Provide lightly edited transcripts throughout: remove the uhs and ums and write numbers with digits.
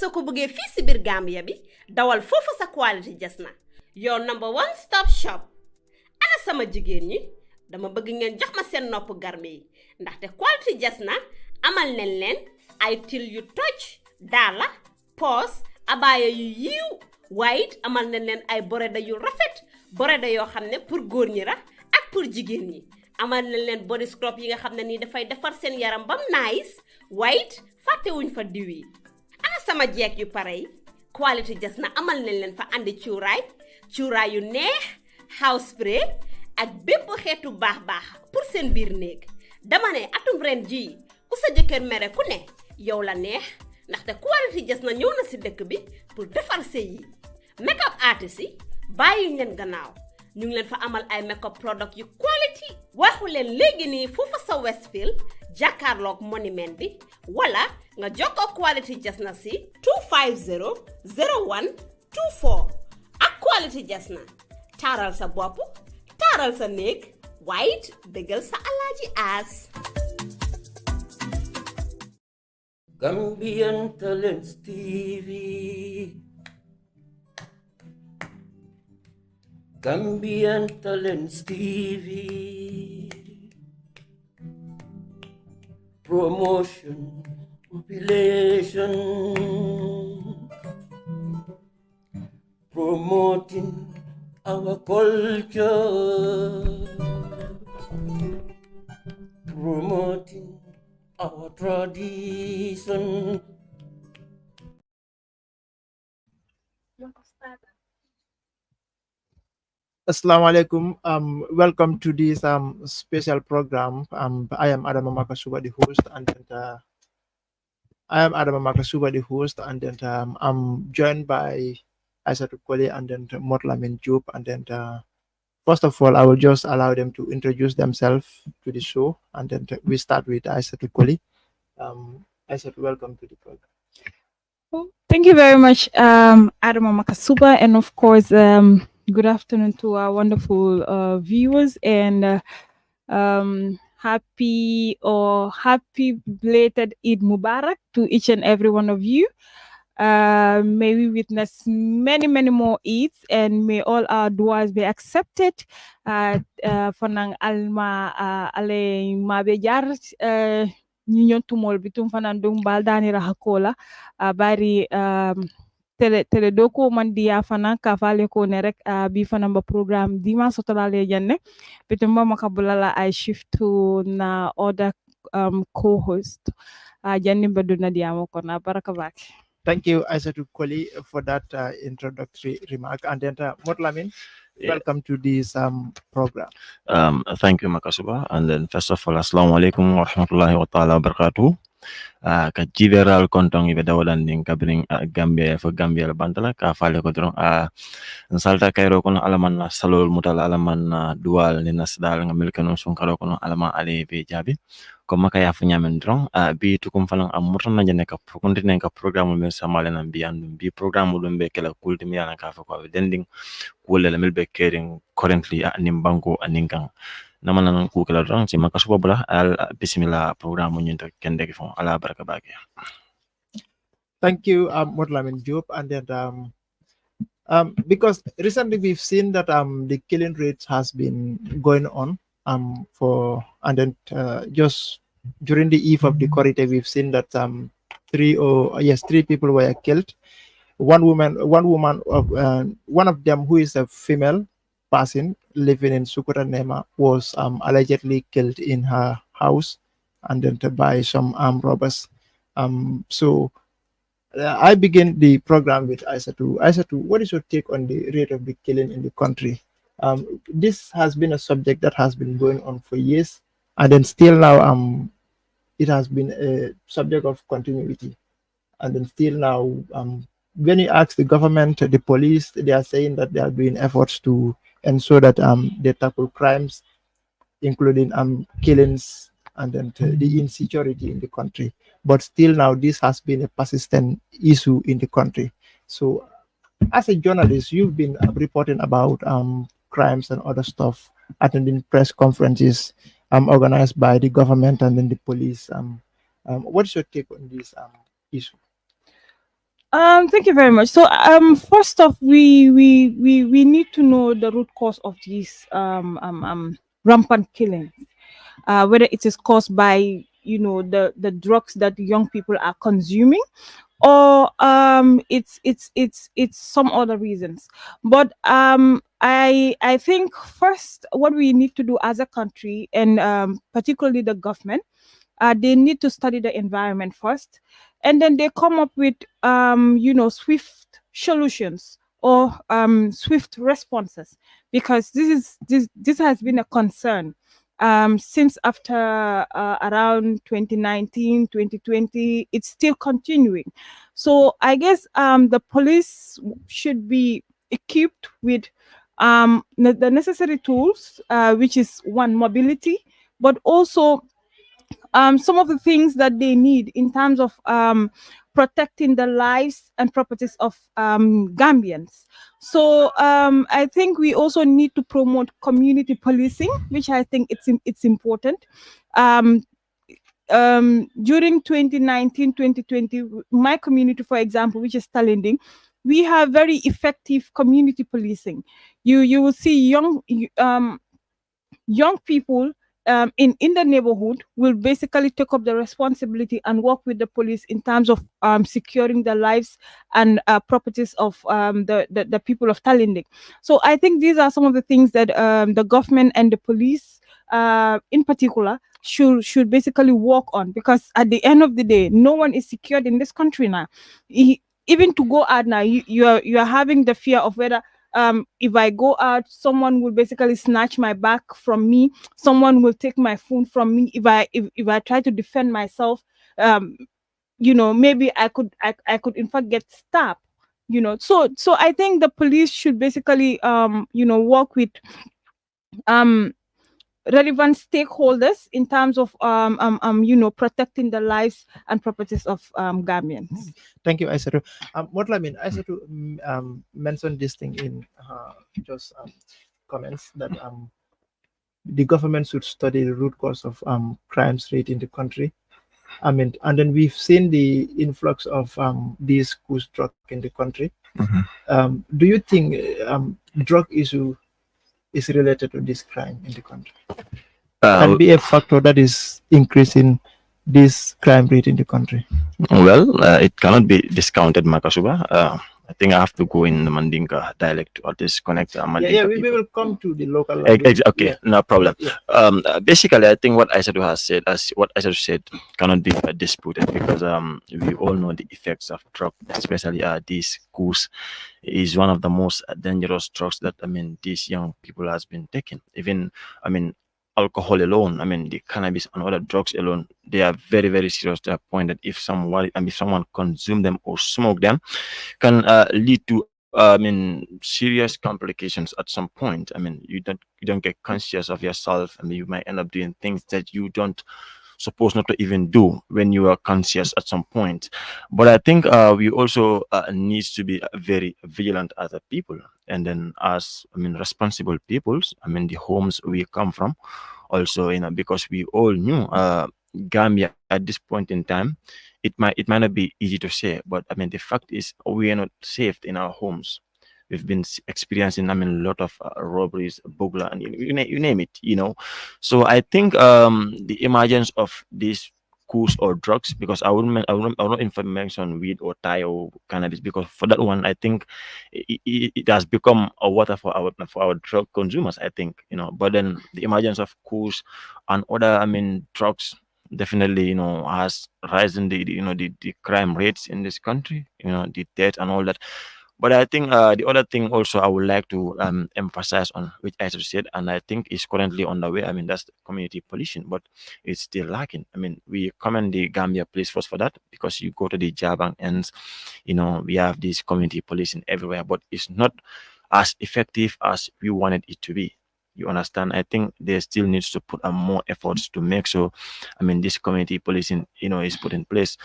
soo ko bëggee fii si biir Gambia bi dawal foofu sa quality jas na your number one stop shop. Ana sama jigéen ñi dama bëgg ngeen jox ma seen nopp garme yi ndaxte quality jas na amal nañ leen ay til yu toj daala poos abaaya yu yiiw waaye it amal nañ leen ay boreda yu rafet boreda yoo xam ne pour góor ñi la ak pour jigéen ñi amal nañ leen body scrub yi nga xam ne nii dafay defar seen yaram bam nice waaye it fàttewuñ fa diw yi. Ana sama jeeg yu pare yi quality jas na amal nañ leen fa andi cuuraay yu neex house spray ak bépp xeetu baax pour seen biir néeg dama ne atum ren jii ku sa jëkkër mere ku ne yow la neex ndaxte quality jas na ñëw na si dëkk bi pour defar sëy yi. Makeup artist yi bàyyi leen gannaaw ñu ngi leen fa amal ay makeup product yu quality waxu leen léegi nii foofa sa Westfield jàkkaarloog monument bi wala nga jokkoo quality jas na si 250 0124 ak quality jas na taaral sa bopp taaral sa néeg waaye it bégal sa alaaji aas. Gambian Talents TV. Gambian Talents TV. Promotion, population, promoting our culture, promoting our tradition. Assalamu alaikum. Welcome to this special program. I am Adam Makasuba, the host, and then I'm joined by Aissatou Koli and then Motlamin Job, and then first of all, I will just allow them to introduce themselves to the show, and then we start with Aissatou Koli. Aissatou, welcome to the program. Thank you very much, Adam Makasuba, and of course, good afternoon to our wonderful viewers, and happy belated Eid Mubarak to each and every one of you. May we witness many more Eids, and may all our duas be accepted. Fanang alma ale mabejar ñiñon tumol bitum fanan dum baldani rahakola bari tele doko man dia fana ka fale ko ne rek bi fana ba programme dima sotolale janne bitum ba makabulala I shift to na other co-host janni baduna diamo ko na baraka bak. Thank you, Aissatou Koli, for that introductory remark. And then Motlamin, welcome to this program. Thank you, Makasuba. And then first of all, assalamu alaikum wa rahmatullahi wa ta'ala wa barakatuh. Ka jiveral kontong ibe dawalan ning kabring Gambia fo Gambia la bantala ka fale ko dron salta kayro kono alaman na salol mutala alaman na dual ni nasdal nga melkano sun karo kono alama ale be jabi ko makaya fu nyamen dron bi tukum falang am mutana jene ka kontinen ka programme men samale nan bi andum bi programme dum be kala kultimi yana ka fa ko dending kulle la melbe kering currently nim banko aninkan namanan ku kala dron ci Makasuba bula al bismillah programme ñu to kende ki fon ala baraka bake. Thank you, Motlamin Job. And then because recently we've seen that the killing rates has been going on just during the eve of the corridor, we've seen that three people were killed. One of them, who is a female person living in Sukuta Nema, was allegedly killed in her house and then by some armed robbers. I begin the program with Aissatou. Aissatou, what is your take on the rate of the killing in the country? This has been a subject that has been going on for years, and then still now it has been a subject of continuity. And then still now, when you ask the government, the police, they are saying that there have been efforts to ensure that they tackle crimes, including killings and then the insecurity in the country. But still now, this has been a persistent issue in the country. So as a journalist, you've been reporting about crimes and other stuff, attending press conferences organized by the government and then the police. What's your take on this issue? Thank you very much. So, first off, we need to know the root cause of these rampant killing. Whether it is caused by the drugs that young people are consuming, or it's some other reasons. But I think first what we need to do as a country, and particularly the government, they need to study the environment first, and then they come up with swift solutions, or swift responses, because this has been a concern since after around 2019, 2020. It's still continuing. So I guess the police should be equipped with the necessary tools, which is one, mobility, but also some of the things that they need in terms of protecting the lives and properties of Gambians. So I think we also need to promote community policing, which I think it's important. Um, During 2019, 2020, my community, for example, which is Talending, we have very effective community policing. You will see young people in the neighborhood will basically take up the responsibility and work with the police in terms of securing the lives and properties of the people of Talinding. So I think these are some of the things that the government and the police in particular should basically work on, because at the end of the day, no one is secured in this country now. Even to go out now, you are having the fear of whether if I go out, someone will basically snatch my bag from me. Someone will take my phone from me. If I try to defend myself, um, maybe I could in fact get stabbed. So I think the police should basically work with um relevant stakeholders in terms of protecting the lives and properties of Gambians. Thank you, Aisatu. What I mean, Aisatu mentioned this thing in just comments that the government should study the root cause of crimes rate in the country. I mean, and then we've seen the influx of these goose drug in the country. Do you think drug issue is related to this crime in the country? Can be a factor that is increasing this crime rate in the country. Well, it cannot be discounted, Makasuba. I think I have to go in the Mandinka dialect or disconnect Mandinka Yeah, we people. will come to the local language. Okay, Yeah. no problem. Yeah. Basically, I think what Aisatu has said, as what Aisatu said, cannot be disputed, because we all know the effects of drug, especially these goose is one of the most dangerous drugs that these young people has been taking. Even alcohol alone, the cannabis and other drugs alone, they are very, very serious to the point that if someone consume them or smoke them, can lead to serious complications at some point. You don't get conscious of yourself. You might end up doing things that you don't supposed not to even do when you are conscious at some point. But I think we also needs to be very vigilant as a people, and then as responsible peoples. The homes we come from, also because we all knew Gambia at this point in time. It might not be easy to say, but the fact is we are not safe in our homes. We've been experiencing a lot of robberies, burglar, and you name it. So I think the emergence of these coups or drugs, because I wouldn't even mention weed or Thai or cannabis, because for that one I think it has become a water for our drug consumers, I think. But then the emergence of coups and other drugs definitely has risen the crime rates in this country, the death and all that. But I think the other thing also I would like to emphasize on, which I just said, and I think is currently on the way. That's the community policing, but it's still lacking. We commend the Gambia Police Force for that, because you go to the Jabang ends, we have this community policing everywhere, but it's not as effective as we wanted it to be. You understand? I think there still needs to put more efforts to make sure, this community policing, is put in place.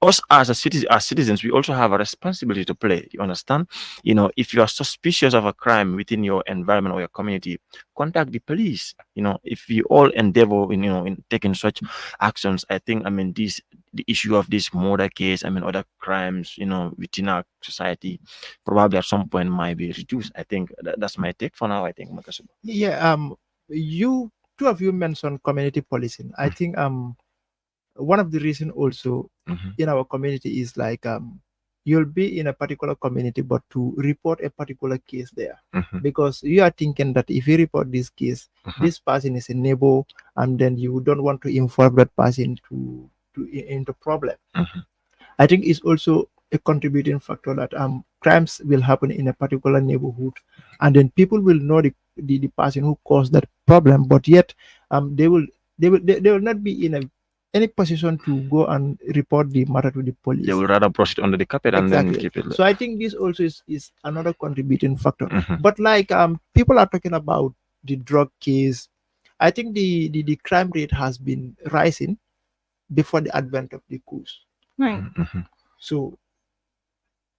us as citizens, we also have a responsibility to play. You understand? If you are suspicious of a crime within your environment or your community, contact the police. If we all endeavor in taking such actions, I think, the issue of this murder case, other crimes, within our society, probably at some point might be reduced. I think that's my take for now. I think, Makasuba. Yeah, you two of you mentioned community policing. I think one of the reason also Mhm, in our community is like you'll be in a particular community but to report a particular case there, mhm, because you are thinking that if you report this case, mhm, this person is a neighbor, and then you don't want to involve that person into problem. mhm. I think it's also a contributing factor that crimes will happen in a particular neighborhood, and then people will know the person who caused that problem, but yet they will not be in any position to go and report the matter to the They police. will rather brush it under the carpet and then Exactly. keep it. So I think this also is another contributing factor. Mhm, But like people are talking about the drug case. I think the crime rate has been rising before the advent of the coups. Right. mhm. So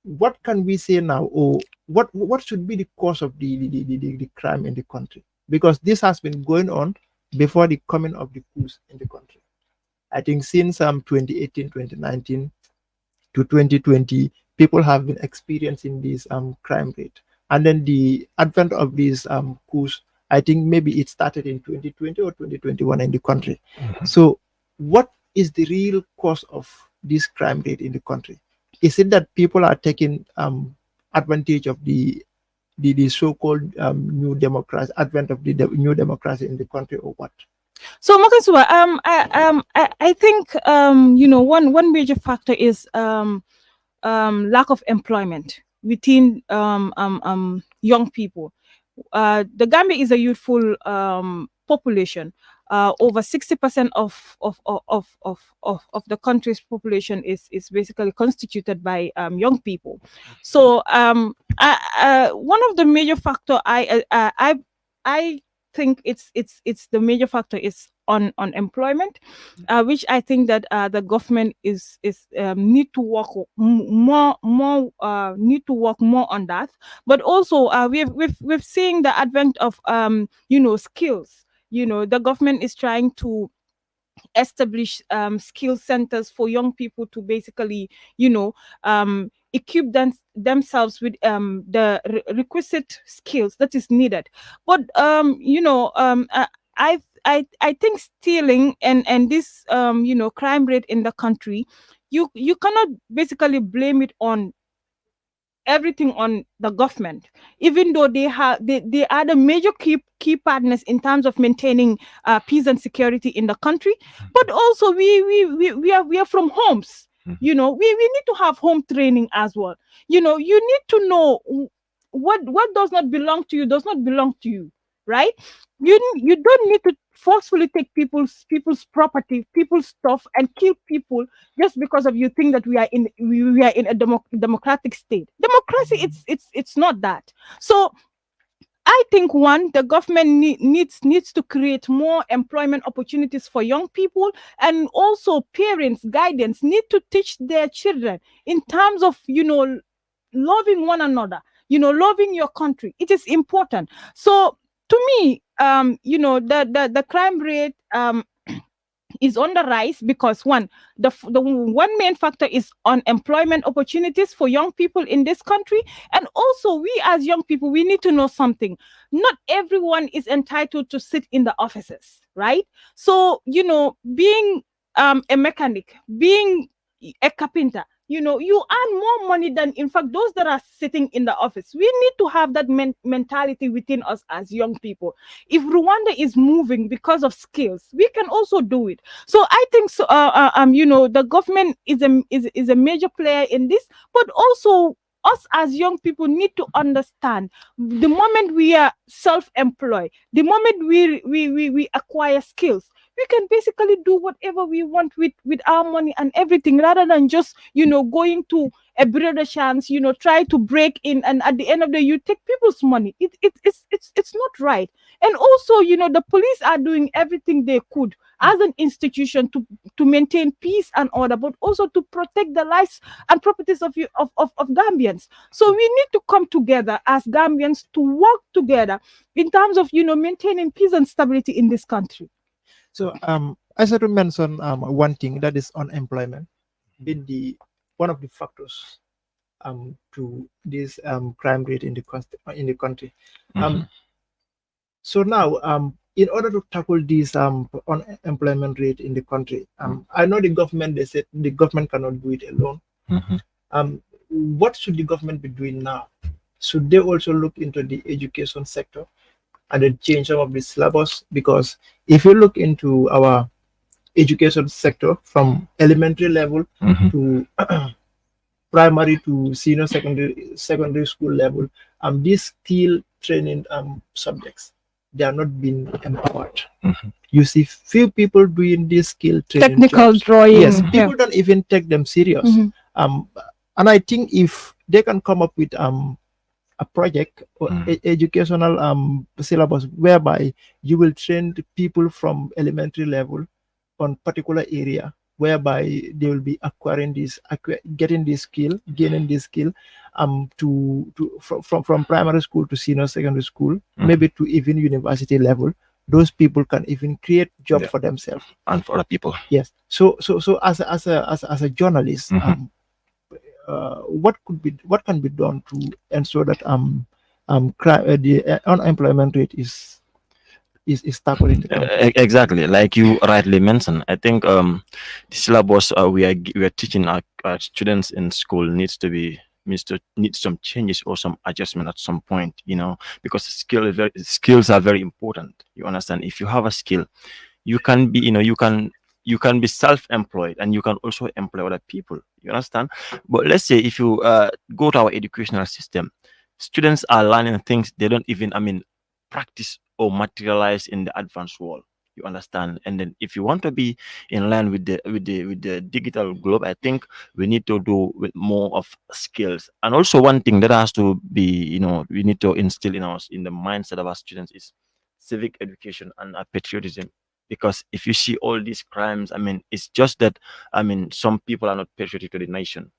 what can we say now, or what should be the cause of the crime in the country, because this has been going on before the coming of the coups in the country. I think since 2018, 2019 to 2020, people have been experiencing this crime rate, and then the advent of these coups, I think maybe it started in 2020 or 2021 in the country. So what is the real cause of this crime rate in the country? Is it that people are taking advantage of the so-called new democracy, advent of the new democracy in the country, or what? So Makasuba, I think one major factor is lack of employment within young people. The Gambia is a youthful population. Over 60% of the country's population is basically constituted by young people. So one of the major factor I think it's the major factor is on unemployment, which I think that the government is need to work more need to work more on that. But also we've seen the advent of skills. The government is trying to establish skill centers for young people to basically equip themselves with requisite skills that is needed. But I think stealing and this crime rate in the country, you cannot basically blame it on everything on the government, even though they are the major key partners in terms of maintaining peace and security in the country. But also we are from homes. We need to have home training as well. You need to know what does not belong to you does not belong to you, right? You don't need to forcefully take people's property, people's stuff, and kill people just because of you think that we are in a democratic state. Democracy, it's not that. So I think one, the government needs to create more employment opportunities for young people, and also parents guidance need to teach their children in terms of loving one another, loving your country. It is important. So to me, the crime rate is on the rise because one, the one main factor is unemployment opportunities for young people in this country. And also we as young people, we need to know something. Not everyone is entitled to sit in the offices, right? So being a mechanic, being a carpenter, you earn more money than, in fact, those that are sitting in the office. We need to have that mentality within us as young people. If Rwanda is moving because of skills, we can also do it. So I think so. The government is a major player in this, but also us as young people need to understand, the moment we are self-employed, the moment we acquire skills, we can basically do whatever we want with our money and everything, rather than just going to a broader chance, try to break in, and at the end of the day you take people's money. It's not right. And also, the police are doing everything they could as an institution to maintain peace and order, but also to protect the lives and properties of Gambians. So we need to come together as Gambians to work together in terms of maintaining peace and stability in this country. So I said to mention one thing, that is unemployment, being the one of the factors to this crime rate in the country. So now in order to tackle this unemployment rate in the country, I know the government, they said the government cannot do it alone. What should the government be doing now? Should they also look into the education sector and then change some of the syllabus? Because if you look into our education sector from elementary level to primary to senior secondary school level, these skill training subjects, they are not being empowered. You see few people doing these skill training Technical jobs. drawing. Yes, people don't even take them serious. And I think if they can come up with a project or educational syllabus whereby you will train the people from elementary level on particular area, whereby they will be getting this skill, gaining this skill from primary school to senior secondary school, maybe to even university level. Those people can even create job for themselves and for other people. Yes. So as a journalist, what can be done to ensure that the unemployment rate is tackled in the country? Exactly, like you rightly mentioned. I think the syllabus we are teaching our students in school needs some changes or some adjustment at some point. Because skills are very important. You understand? If you have a skill, you can be you can be self-employed, and you can also employ other people. You understand? But let's say if you go to our educational system, students are learning things they don't even practice or materialize in the advanced world. You understand? And then if you want to be in line with the digital globe, I think we need to do with more of skills. And also one thing that has to be, we need to instill in the mindset of our students is civic education and patriotism. Because if you see all these crimes, it's just that some people are not patriotic to the nation.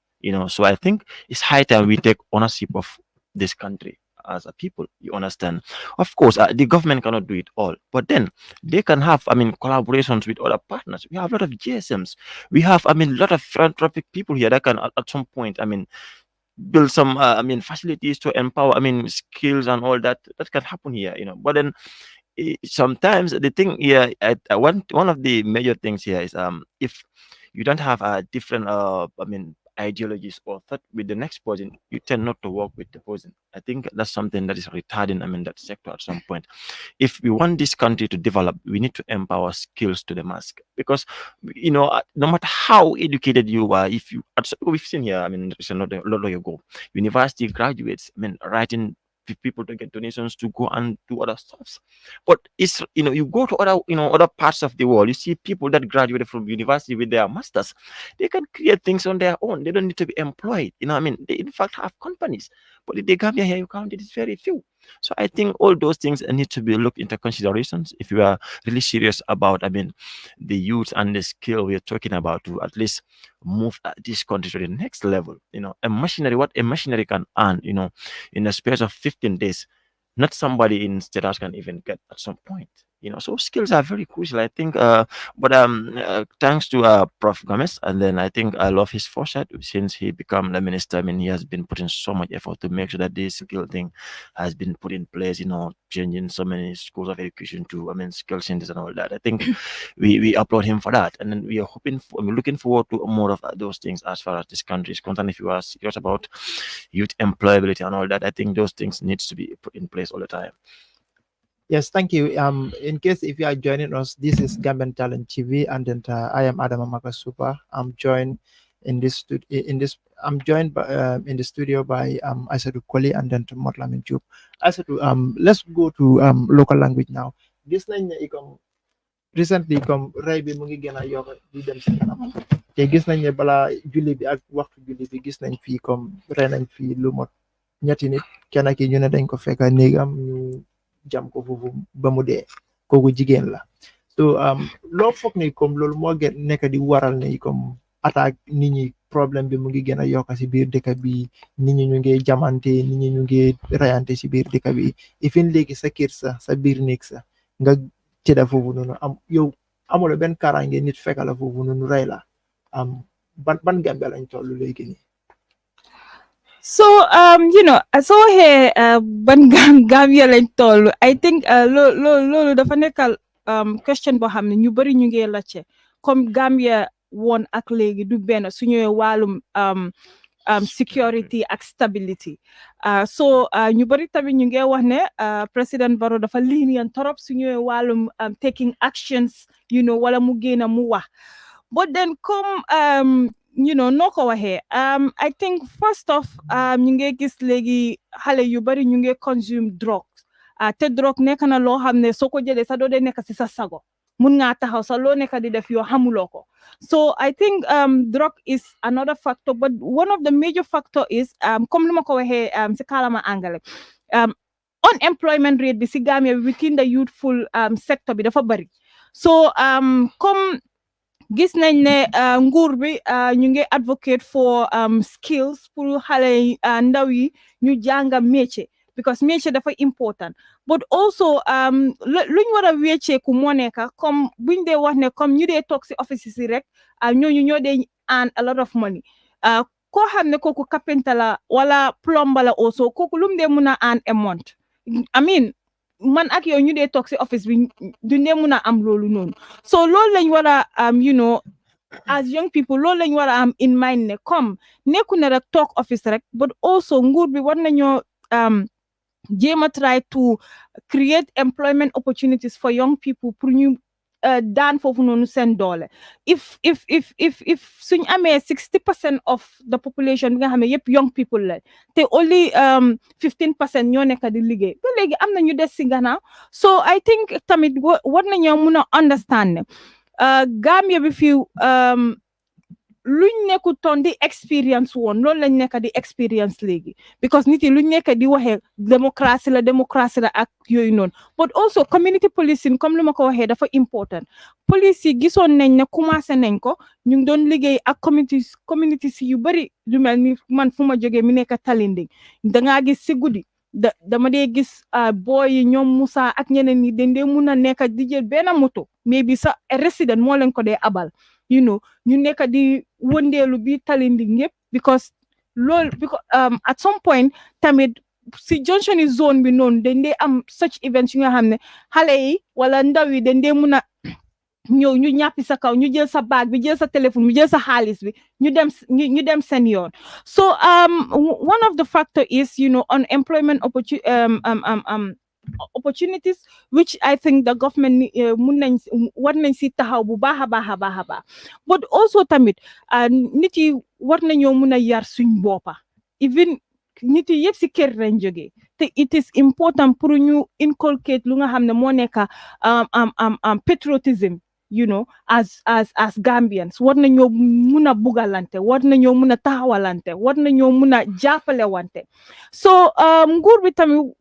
So I think it's high time we take ownership of this country as a people. You understand? Of course, the government cannot do it all, but then they can have collaborations with other partners. We have a lot of GSMs. We have a lot of philanthropic people here that can at some point build some facilities to empower skills and all that can happen here. But then sometimes the thing here, one of the major things here is if you don't have a different ideologies or thought with the next person, you tend not to work with the person. I think that's something that is retarding that sector at some point. If we want this country to develop, we need to empower skills to the mask. Because no matter how educated you are, if you we've seen here, it's a lot ago, university graduates writing people to get donations to go and do other stuffs. But it's you go to other parts of the world, you see people that graduated from university with their masters. They can create things on their own. They don't need to be employed. They in fact have companies. But in the Gambia here, you count it is very few. So I think all those things need to be looked into considerations if you are really serious about the youth and the skill we are talking about, to at least move this country to the next level. What a machinery can earn, in the space of 15 days, not somebody in State House can even get at some point. So skills are very crucial, I think. But thanks to Prof. Gomez, and then I think I love his foresight since he became the minister. He has been putting so much effort to make sure that this skill thing has been put in place. Changing so many schools of education to skill centers and all that. I think we applaud him for that, and then we are looking forward to more of those things as far as this country is concerned. If you are serious about youth employability and all that, I think those things needs to be put in place all the time. Yes, thank you. In case if you are joining us, this is Gambian Talent TV, and then I am Adam Makasupa. I'm joined in this I'm joined by, in the studio by Aissatou Koli and then Motlamin Joop. Aissatou, let's go to local language now. This line recently comme rey bi mu ngi gën a yokk di dem si kanam te gis nañ ne balaa julli bi ak waxtu julli bi gis nañ fii comme rey nañ fii lu mot ñetti nit kenn ki ñu ne dañ ko fekka néegam ñu jam ko foofu ba mu dee kooku jigéen la so loo foog ni comme loolu moo gën nekk di waral ne comme attaque nit ñi problème bi mu ngi gën a yokk si biir dëkk bi nit ñi ñu ngi jamante nit ñi ñu ngi rayante si biir dëkk bi ifin léegi sa kër sa biir néeg sa nga tëdda foofu noonu yow amuloo benn kaaraange nit fekk la foofu noonu rey la ban Gambia lañ toll léegi nii. So, so here, ban Gambia lañ toll, I think loolu dafa nekkal question boo xam ne ñu bari ñu ngi laajte comme Gambia woon ak léegi du benn su ñëwee wàllum security ak stability so ñu bari tamit ñu ngi wax ne président Barrow dafa lenient torop su ñëwee wàllum taking actions wala mu génn mu wax but then comme noo ko waxee I think first off ñu ngi gis léegi xale yu bari ñu ngi consume drogue te drogue nekk na loo xam ne soo ko jëlee sa doo dee nekk si sa sago mun ngaa taxaw sa loo nekk di def yoo xamuloo ko so I think drug is another factor but one of the major factor is comme lu ma ko waxee si kaalama angale unemployment rate bi si Gambia within the youthful sector bi dafa bari so comme gis nañ ne nguur bi ñu ngi advocate for skills pour xale ndaw yi ñu jànga métier because métier dafa important but also luñ war a wécceeku moo nekk comme buñ dee wax ne comme ñu dee toog si office si rek ñooñu ñoo dee earn a lot of money koo xam ne kooku carpenter la wala plumber la also kooku lu mu dee mun a earn a month I mean man ak yow ñu dee toog si office bi duñ dee mun a am loolu noonu so loolu lañ war a as young people loolu lañ war a am in mind ne comme nekku ne rek toog office rek but also nguur bi war nañoo jéem a try to create employment opportunities for young people pour ñu daan foofu noonu seen doole if suñ amee 60% of the population bi nga xam ne yëpp young people la te only 15% ñoo nekk di liggéey ba léegi am na ñu des si gannaaw so I think tamit war nañoo mun a understand ne Gambia bi fii luñ nekku toon di experience woon loolu lañ nekk di experience léegi because nit yi luñ nekk di waxee démocratie la ak yooyu noonu but also community policing comme lu ma ko waxee dafa important police yi gisoon nañ ne commencé nañ ko ñu ngi doon liggéey ak community si yu bari lu mel ni man fu ma jógee mi nekk Talinding dangaa gis si guddi dama dee gis boy yi ñoom Moussa ak ñeneen ñi dañ dee mun a nekk di jël benn moto mais bi sa resident moo leen ko dee abal ñu nekk di wëndeelu bi Talinding yëpp because at some point tamit si junction yi zone bi noonu dañ dee am such events yu nga xam ne xale yi wala ndaw yi dañ dee mun a ñëw ñu ñàppi sa kaw ñu jël sa baag bi jël sa téléphone bi jël sa xaalis bi ñu dem seen yoon so one of the factor is unemployment opportunities which I think the government war nañ si taxaw bu baax a baax but also tamit nit yi war nañoo mun a yar suñ boppa even nit yi yëpp si kër lañ jógee te it is important pour ñu inculcate lu nga xam ne moo nekk patriotism as Gambians war nañoo mun a bugalante war nañoo mun a taxawalante war nañoo mun a jàppale wante so nguur bi tamit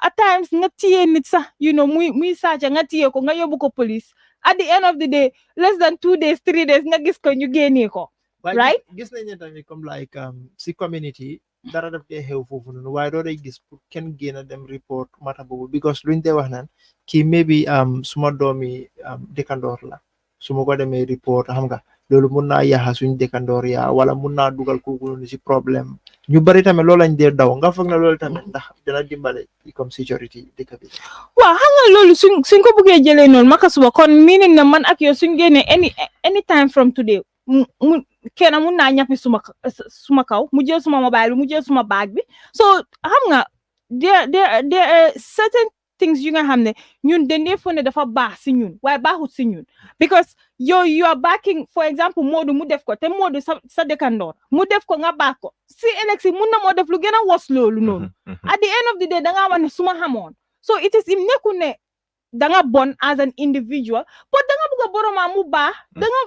at times nga téye nit sax muy sàcca nga téye ko nga yóbbu ko police at the end of the day less than 2 days 3 days nga gis ko ñu génnee ko right gis nañ ne tamit comme like si community dara daf dee xew foofu noonu waaye doo day gis pour kenn génn dem report mata boobu because luñ dee wax naan kii maybe suma doomi dëkkandoor la su ma ko demee report xam nga loolu mun naa yaxa suñ dëkkandoor yaa wala mun naa dugal kooku noonu si problème ñu bari tamit loolu lañ dee daw nga foog na loolu tamit ndax dina dimbale comme sécurité dëkk bi waaw xam nga loolu suñ ko bëggee jëlee noonu maka suba kon meaning na man ak yow suñ génnee any time from today mu kenn mun naa ñappi suma kaw mu jël suma mobile bi mu jël suma bag bi so xam nga there are certain things yu nga xam ne ñun dañ dee foog ne dafa baax si ñun waaye baaxut si ñun because you are backing for example Modou mu def ko te Modou sa dëkkandoor mu def ko nga baax ko si élection mun na moo def lu gën a wos loolu noonu at the end of the day dangaa wax ne suma xamoon so it is im nekku ne danga bon as an individual but danga buga boroma mu baax danga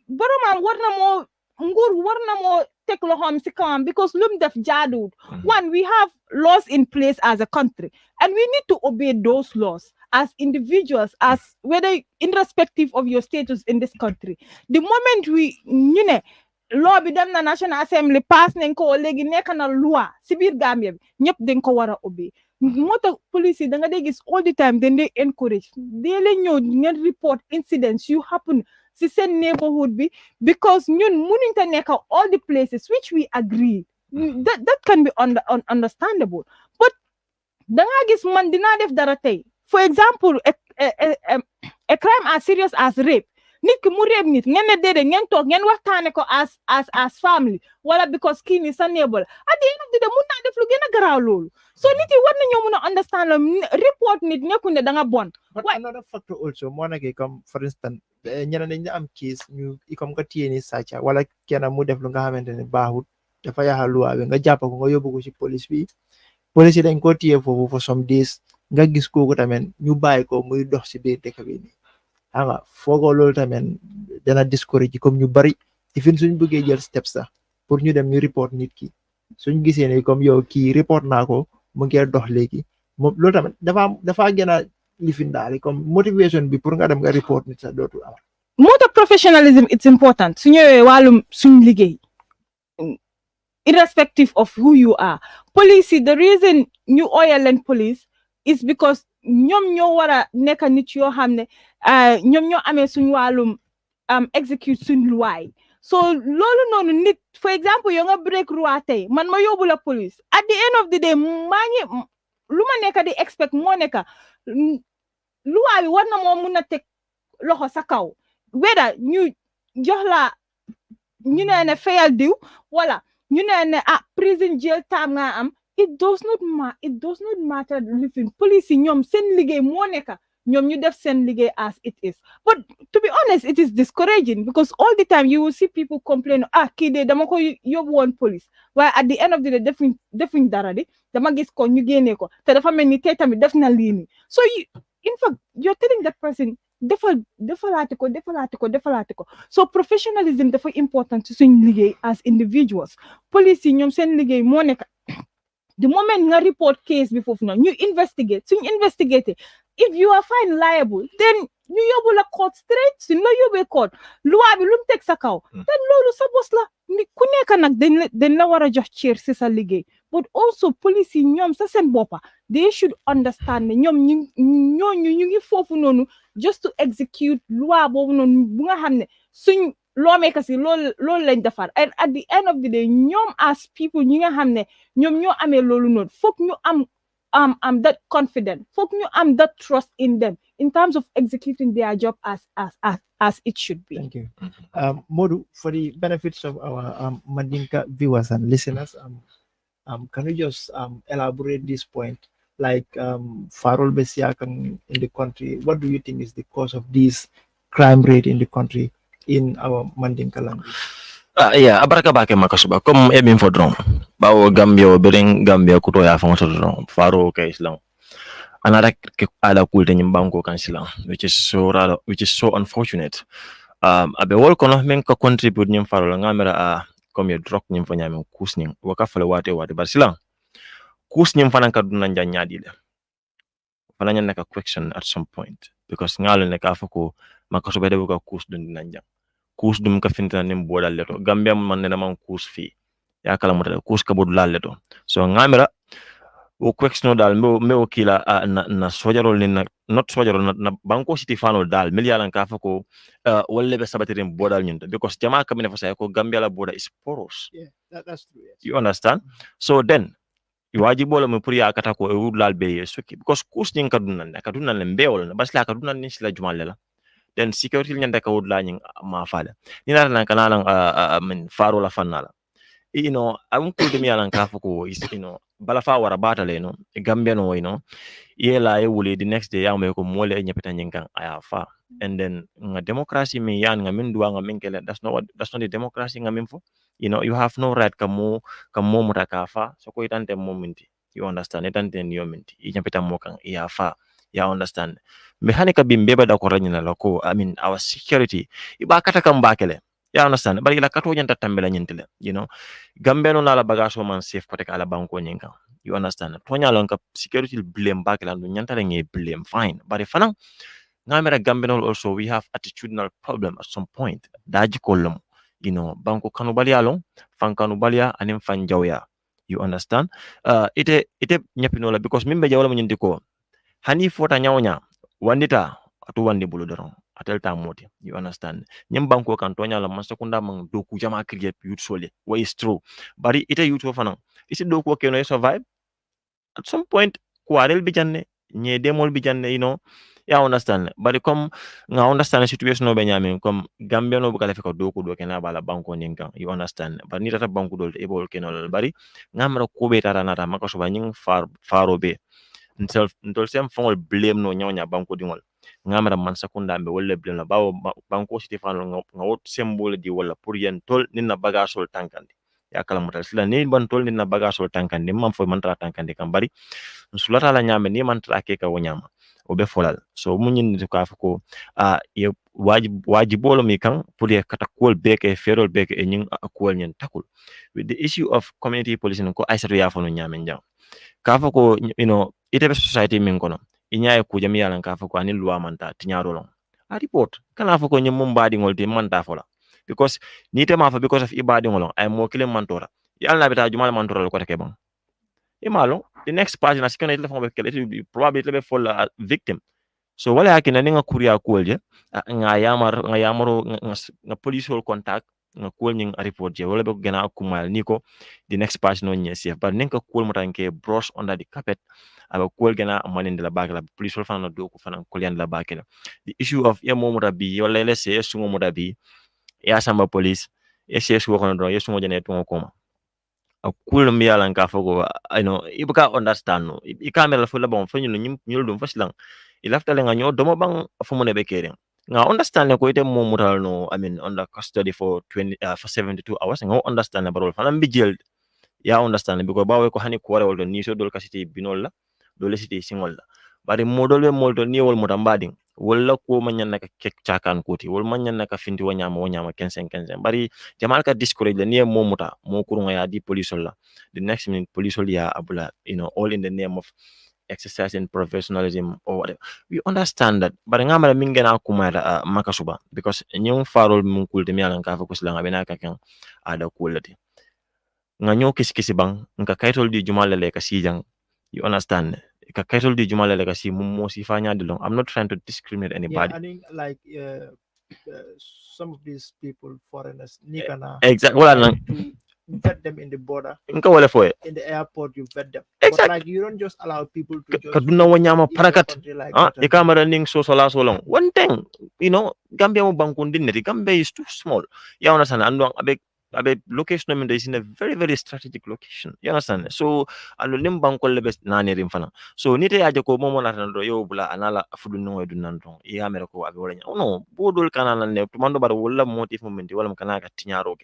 boroma war na moo teg loxoom si kawam because lum def jaaduwut one we have laws in place as a country and we need to obey those laws as individuals as whether irrespective of your status in this country the moment ñu ne law bi dem na National Assembly pass nañ ko léegi nekk na loi si biir Gambia bi ñëpp dañ ko war a obey moo tax police yi da nga dee gis all the time dañ dee encourage dee leen ñëw ngeen report incidents you happen si seen neighborhood bi because ñun munuñ ta nekk all the places which we agree that can be understandable but da nga gis man dinaa def dara tey for example a crime as serious as rape nit ki mu réeb nit ngeen ne déedéet ngeen toog ngeen waxtaane ko as family wala because kii ni sa neighbor at the end of the day mun naa def lu gën a garaaw loolu so nit yi war nañoo mun a understand la report nit nekkul ne da nga bon but another factor also moo nekk comme for instance ñeneen dañ am case ñu comme nga téye ni sàcca wala kenn mu def lu nga xamante ne baaxut dafa yaxal luwaa bi nga jàpp ko nga yóbbu ko ci police bi police yi dañ ko téye foofu for some days nga gis kooku tamit ñu bàyyi ko muy dox si biir dëkk bi nii xam nga foogoo loolu tamit dana discourage comme ñu bari ifin suñ bëggee jël steps sax pour ñu dem ñu report nit ki suñ gisee ne comme yow kii report naa ko mu ngi dox léegi moom loolu tamit dafa gën a lifin daal comme motivation bi pour nga dem nga report nit sax dootu am. moo tax professionalism it's important su ñëwee wàllum suñ liggéey irrespective of who you are police the reason ñu oyal leen police is because ñoom ñoo war a nekk nit yoo xam ne ñoom ñoo amee suñ wàllum execute suñ luwaay so loolu noonu nit for example yow nga break loi tey man ma yóbbu la police at the end of the day maa ngi lu ma nekk di expect moo nekk loi bi war na moo mun a teg loxo sa kaw weda ñu jox la ñu ne fayal diw wala ñu ne prison jail time nga am it does not matter lifin police yi ñoom seen liggéey moo nekk ñoom ñu def seen liggéey as it is but to be honest it is discouraging because all the time you will see people complain kii de dama ko yóbbu woon police waaye at the end of the day defuñ dara di dama gis ko ñu génnee ko te dafa mel ni tey tamit def na lii nii so in fact you're telling that person defalaate ko so professionalism dafa important ci suñ liggéey as individuals police yi ñoom seen liggéey moo nekk the moment nga report case bi foofu noonu ñu investigate if you are found liable then ñu yóbbu la court straight suñ la yóbbee court loi bi lu mu teg sa kaw te loolu sa bos la ku nekk nag dañ la war a jox cër si sa liggéey but also police yi ñoom sa seen boppa they should understand ne ñoom ñu ngi foofu noonu just to execute loi boobu noonu bu nga xam ne suñ lawmakers yi loolu lañ defar and at the end of the day ñoom as people ñi nga xam ne ñoom ñoo amee loolu noonu foog ñu am that confidence foog ñu am that trust in them in terms of executing their job as it should be. Thank you. Modu, for the benefits of our Mandinka viewers and listeners, can you just elaborate this point? Like Farol Besiakan in the country, what do you think is the cause of this crime rate in the country in our Mandinka language? Yeah, abaraka bake makasuba comme ebin fodron bawo Gambia o bering Gambia kuto ya famo sodron faro ke islam anara ke ala kulte nyim banko kan silang which is so unfortunate abe wol kono men ko contribute nyim faro ngamera comme drop nyim fo nyam kus nyim waka fale wate bar silang kus nyim fanan ka dunna nyadi le fanan naka question at some point because ngalo ne ka fako makasuba de ko kus dun nanja kus dum ka finta nim bodal leto Gambia man ne man kus fi ya kala mo kus ka bodul leto so ngamera o question dal me o kila na sojarol ni not sojarol na banko city fano dal miliyalan ka fako wolle be sabatirim bodal nyinta because jama ka mine fa ko Gambia la border is porous. Yeah, that's true. Yes. You understand? So then wajibo la mo pour ya kata ko e wudlal be soki because kus nyin kaduna le mbewol na basla kaduna ni sila jumal la then security nyanda ka wudla nyin ma fala ni na nan kana lan min faro la fanala am ko demi alan ka fako is bala fa wara batale Gambia no yela e wuli the next day yamay ko mole e nyepeta nyinkan aya fa and then nga democracy mi yan nga min duwa nga min kele that's not the democracy nga min fo you have no right kamo mutaka fa so ko itante mominti you understand itante niyominti i nyepeta mo kan ya fa ya understand me hani ka bimbe da ko ranyina la ko I mean our security iba kata kam bakele ya understand bari la kato nyanta tambela nyintile gambeno na la bagaso man safe kote ala banko nyinga you understand tonya lon ka security blame bakela no nyanta nge blame fine bari fana ngamera gambeno also we have attitudinal problem at some point daji kolum banko kanu balialo fan kanu balia anim fan jawya you understand ite nyapino la because mimbe jawla mo nyindi ko hani fota nyawnya wandita atu wandi bulu doron atel ta moti you understand nyim banko kan tonya la man sekunda man doku jama create youth sole wa is true bari ite youth fana isi doku keno survive at some point kwarel bi janne nye demol bi janne ya understand bari comme nga understand situation no be nyame comme gambia no bukale fe ko doku do kena bala banko ninkan you understand bari ni tata banko dol e bol kenol bari ngamra ko be tara nata makaso ba nying faro be ntol sem fongol blame no nyawnya banko dingol ngamara man sakunda be wala blame la bawo banko stefan nga wot symbole di wala pour yen tol ninna bagasol tankandi ya kala mutal sila ni ban tol ninna bagasol tankandi man fo man tra tankandi kam bari sulata la nyame ni man tra ke ka wonyama o be folal so munyin ni ka ko ye wajibolo mi kan pour ye kata kol beke ferol beke e nyin akol nyen takul with the issue of community policing ko aisatu ya fono nyame njam kafa ko ite be society min kono inya ku jami yalan kafa ko ani luwa manta tinyaro lon a report kana fa ko nyum mum badi ngolti manta fola because ni te ma fa because of ibadi ngolon ay mo kile mantora yalla beta jumal mantora ko take bon imalo the next person as kana telefon be kele probably be for victim so wala hakina ni nga kuriya kolje nga yamaro nga police hol contact nga kol ning a report je wala be gena akumal niko the next person no nyesi but ninka kol mutanke brush under the carpet aba kol gena maninde la bagla police hol fana do ko fana kol yan la bakela the issue of ya momura bi wala le se sungo mudabi ya samba police se su ko no yesu mo jene to ko kul mi yalan ka fogo ibuka understand no I camera fu la bon fa nyul dum faslang ilafta le nga nyo domo bang fu mo ne be kere nga understand ko ite mo mutal no I mean under custody for 72 hours nga understand barol fa bi jel ya understand because bawe ko hani ko wala ni so dol kasiti binol la dole siti singol la bari modol be molto ni wol mutambading wala ko man nyanna ka kek chakan kuti wol man nyanna ka finti wanyama 15 bari jamal ka discourage la ni mo muta mo kurunga ya di police la the next minute police ya abula all in the name of exercising professionalism or whatever we understand that but ngamara mingena kumara makasuba because nyum farol mun kulte mi alan ka fa kusla bena ka kan ada kulati nga nyo kisi bang nka kaitol di jumala le ka sijang you understand ka kaitol di jumala le ka si mo si fanya dilong I'm not trying to discriminate anybody I think like some of these people foreigners nikana exactly wala to vet them in the border nka wala foye in the airport you vet them exactly. but like you don't just allow people to just kaduna wanyama parakat like ikamara ning so long one thing Gambia mo bangkon din neti Gambia is too small ya understand ando abe location min is in a very very strategic location you understand so ando nim bankol le bes nani rim fana so nite yaje ko momo na tan do yo bula anala fudu no e dunan don ya mere ko abe wala no bodol kanana ne to mando bar wala motif momenti wala kana ka tinyaro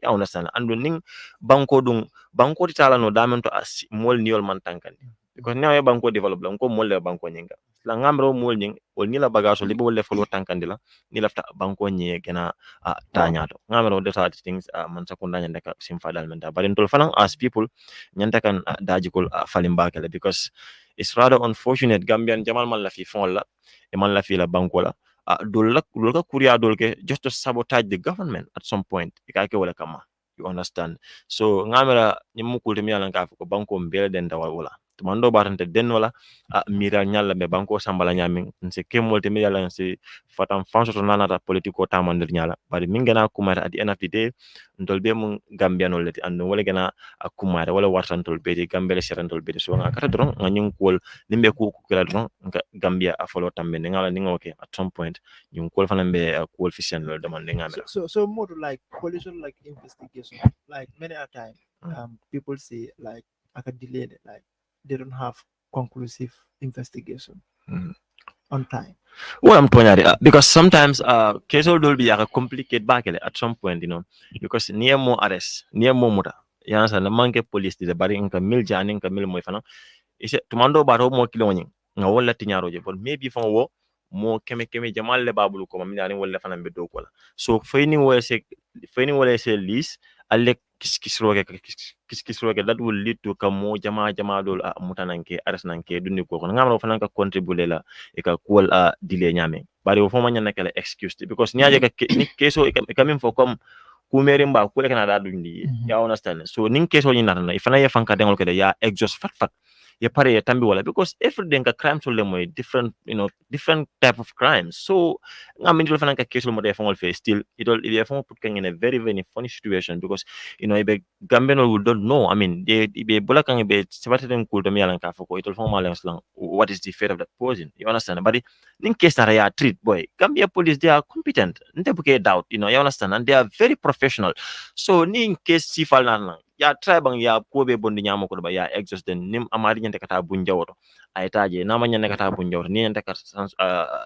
ya understand ando ning banko ti tala no damen to as mol niol man tankandi because now e banko develop la ko mol le banko nyinga la ngamro mol nying wol ni la bagaso libo wol le folo tankandi la ni lafta banko nye gena tanyato ngamro de such things man sakunda nyanda ka sim fadal men da barin tol fanan as people nyanda kan dajikol falimbakele because it's rather unfortunate Gambian jamal man la fi fon la e man la fi la banko la dol ka kuriya dol ke just to sabotage the government at some point ikake wala kama you understand so ngamera nyimu kulte mi yalan ka ko banko mbele den dawal wala to mando barante den wala mira nyalla be banko sambala nyamin nse kemolte mi yalan se fatam fanso to nanata politiko tamandir nyala bari mingena kumata at the end of the day ndol be mun gambiano leti ando wala gena akumata wala wartantol be gambele serantol be so nga kata dron nganyum kol nimbe ku kala dron Gambia a follow tambe ngala ninga okay at some point nyum kol fana be coefficient lo demande ngamela so more like police like investigation like many a time people say like I can delay it like they don't have conclusive investigation on time. Well, I'm telling you, because sometimes case will be a complicated back at some point, because near more arrest, near more muta. Yana sa na manke police di bari inka mil jani inka mil mo ifana. Ise tumando baro mo kilo nyin. nga wala tiñaro je but maybe fan wo mo keme jamal le babulu ko mi dani wala fanan be do ko la so fayni wala se list alle kiskisroke that will lead to ka mo jama dol mutananke arsnanke dundi ko ngamro fanan ka contribute la e ka kuwal dile nyame bari wo foma nyana kala excuse because niaje ka ni keso e ka min fo comme kumeri mba kule kana da dundi ya understand so nin keso ni natana ifana ya fanka dengol kede ya exhaust fat ya pare ya tambi wala because every day ka crime so le moy different different type of crimes so ngamin dol fana ka keso mo de fangol fe still idol ibe fangol put kan in a very very funny situation because ibe gambenol will don't know I mean they ibe bola kan ibe sabaten kul to mi yalan ka fako idol fangol malen slang what is the fate of that person you understand but nin case ya treat boy Gambia police they are competent nte buke doubt you understand and they are very professional so nin case sifal nan ya try bang ya ko be bondi nyamo ko ba ya exhaust den nim amari nyante kata bunjawoto ay taje na ma nyante kata bunjawoto ni nyante ka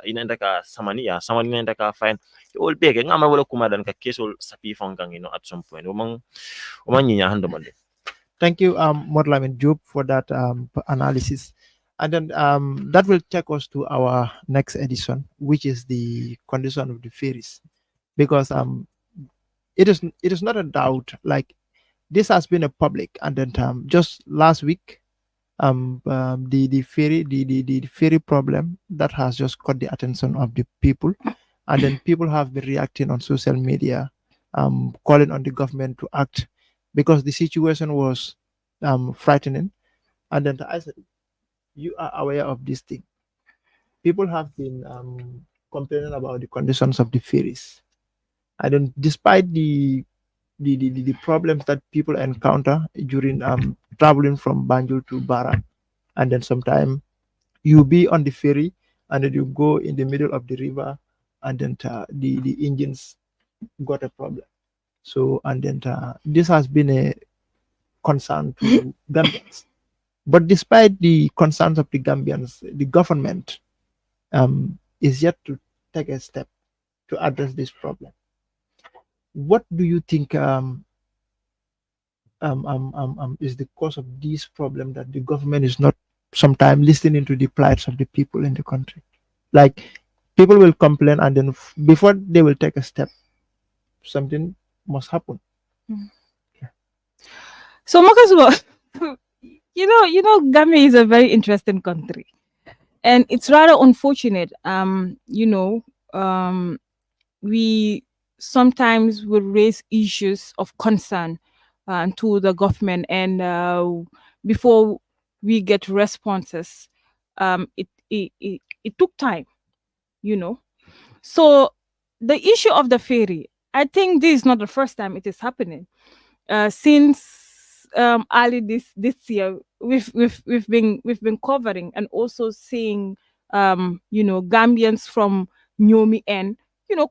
ina ka samani nyante ka fine all bege ngama wala kuma dan ka kesol sapi fongang at some point o man nyinya hando mande. Thank you, Morlamin Job, for that analysis. And then that will take us to our next edition, which is the condition of the ferries, because it is not a doubt. Like this has been a public, and then just last week, the ferry problem that has just caught the attention of the people, and then people have been reacting on social media, calling on the government to act because the situation was frightening. And then I said, you are aware of this thing. People have been complaining about the conditions of the ferries. And then despite the problems that people encounter during traveling from Banjul to Bara, and then sometime you be on the ferry and then you go in the middle of the river, and then the engines got a problem. So and then this has been a concern to Gambians. But despite the concerns of the Gambians, the government is yet to take a step to address this problem. What do you think is the cause of this problem that the government is not sometimes listening to the plights of the people in the country? Like people will complain, and then before they will take a step, something must happen. Yeah. So, Marcus, Gambia is a very interesting country, and it's rather unfortunate. We sometimes will raise issues of concern to the government, and before we get responses, it took time, So the issue of the ferry, I think this is not the first time it is happening. Since early this year, we've been covering and also seeing Gambians from Nyomi and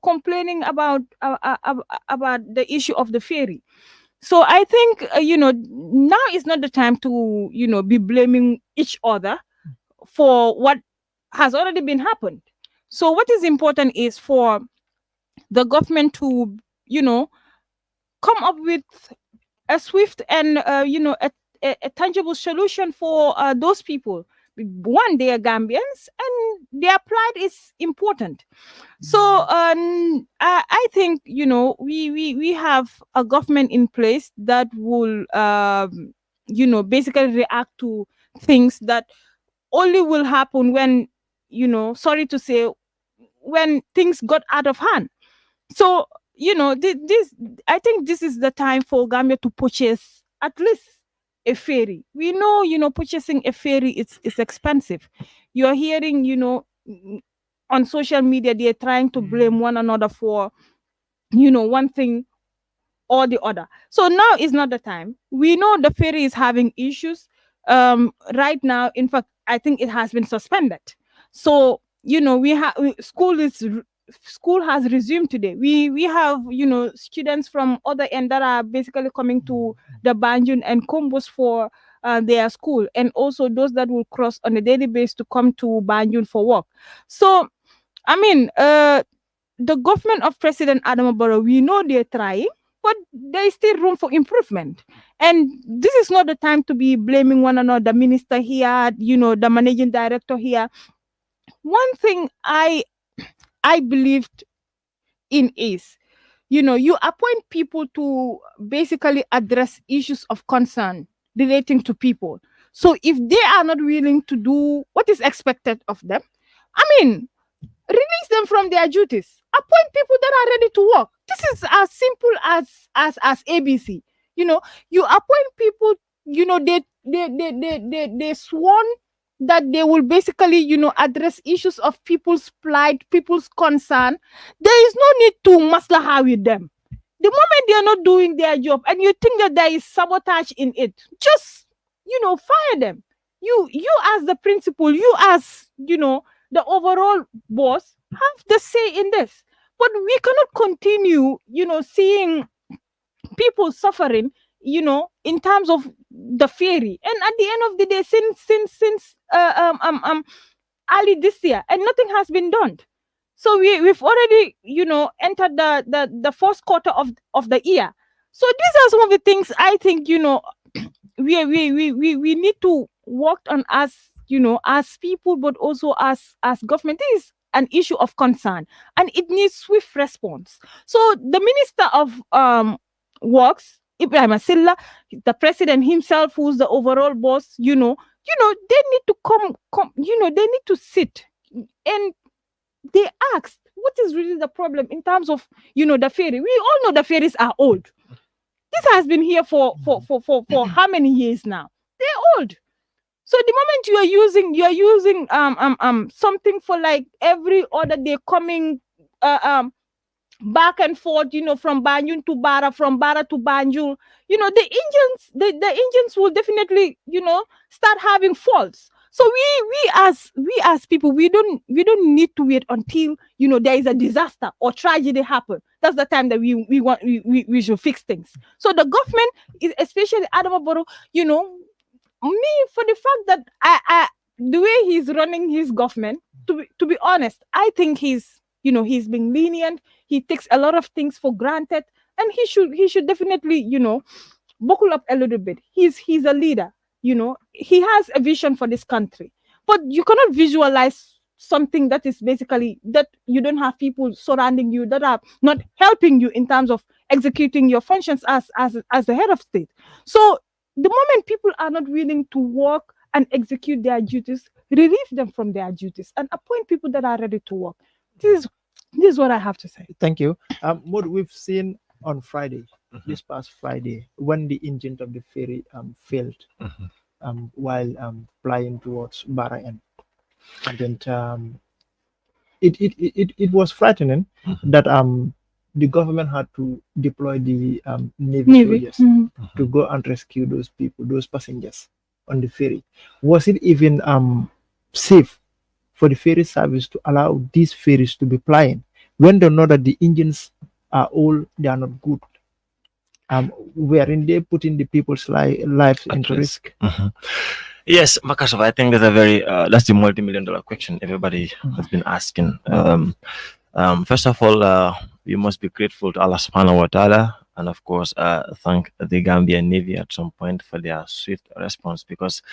complaining about the issue of the ferry. So I think now is not the time to be blaming each other for what has already been happened. So what is important is for the government to come up with a swift and a tangible solution for those people. One, they are Gambians, and their plight is important. So I think we have a government in place that will basically react to things that only will happen when sorry to say, when things got out of hand. So this I think this is the time for Gambia to purchase at least a ferry. We know purchasing a ferry it's expensive. You're hearing on social media they're trying to blame one another for one thing or the other. So now is not the time. We know the ferry is having issues right now. In fact, I think it has been suspended. So school has resumed today. We have students from other end that are basically coming to the Banjul and Kombos for their school, and also those that will cross on a daily basis to come to Banjul for work. So I mean, the government of President Adama Barrow, we know they're trying, but there is still room for improvement. And this is not the time to be blaming one another, the minister here, the managing director here. One thing I believed in is, you appoint people to basically address issues of concern relating to people. So if they are not willing to do what is expected of them, I mean, release them from their duties. Appoint people that are ready to work. This is as simple as ABC. You appoint people. They sworn that they will basically address issues of people's plight, people's concern. There is no need to maslaha with them. The moment they are not doing their job and you think that there is sabotage in it, just fire them. You as the principal, you as the overall boss, have the say in this. But we cannot continue seeing people suffering in terms of the ferry. And at the end of the day, since early this year, and nothing has been done. So we've already entered the first quarter of the year. So these are some of the things I think we need to work on as people, but also as government. This is an issue of concern and it needs swift response. So the minister of works, Ibrahim Asilla, the president himself, who's the overall boss, they need to come, they need to sit and they asked what is really the problem in terms of the ferry. We all know the ferries are old. This has been here for how many years now? They're old. So the moment you are using something for like every other day coming back and forth, from Banjul to Bara, from Bara to Banjul, the engines will definitely, start having faults. So we as people, we don't need to wait until there is a disaster or tragedy happen. That's the time that we should fix things. So the government, especially Adama Barrow, me, for the fact that I the way he's running his government, to be honest, I think he's being lenient. He takes a lot of things for granted, and he should definitely buckle up a little bit. He's a leader. He has a vision for this country, but you cannot visualize something that is basically that you don't have people surrounding you that are not helping you in terms of executing your functions as the head of state. So the moment people are not willing to work and execute their duties, relieve them from their duties and appoint people that are ready to work. This is what I have to say. Thank you. What we've seen on Friday, this past Friday, when the engine of the ferry failed while flying towards Bahrain, and then it was frightening that the government had to deploy the Navy soldiers to go and rescue those people, those passengers on the ferry. Was it even safe for the ferry service to allow these ferries to be plying when they know that the engines are old, they are not good? Wherein they putting the people's lives into risk. Yes, Makasov, I think that's the multi-million-dollar question everybody has been asking. First of all, we must be grateful to Allah subhanahu wa ta'ala, and of course thank the Gambian Navy at some point for their swift response, because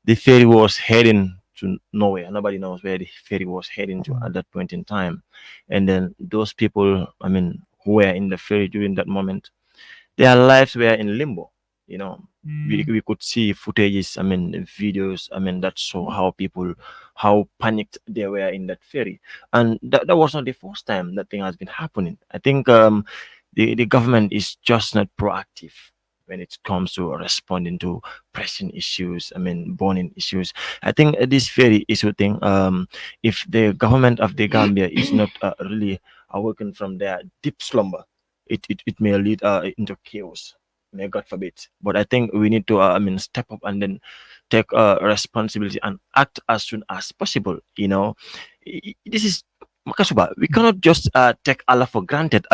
the ferry was heading to nowhere. Nobody knows where the ferry was heading to at that point in time. And then those people, who were in the ferry during that moment, their lives were in limbo. We could see footages, videos, that show how panicked they were in that ferry. And that was not the first time that thing has been happening. I think the government is just not proactive when it comes to responding to pressing issues, burning issues. I think this ferry issue thing, if the government of the Gambia is not really awakened from their deep slumber, it may lead into chaos. May God forbid. But I think we need to step up and then take responsibility and act as soon as possible. This is Makasuba. We cannot just take Allah for granted.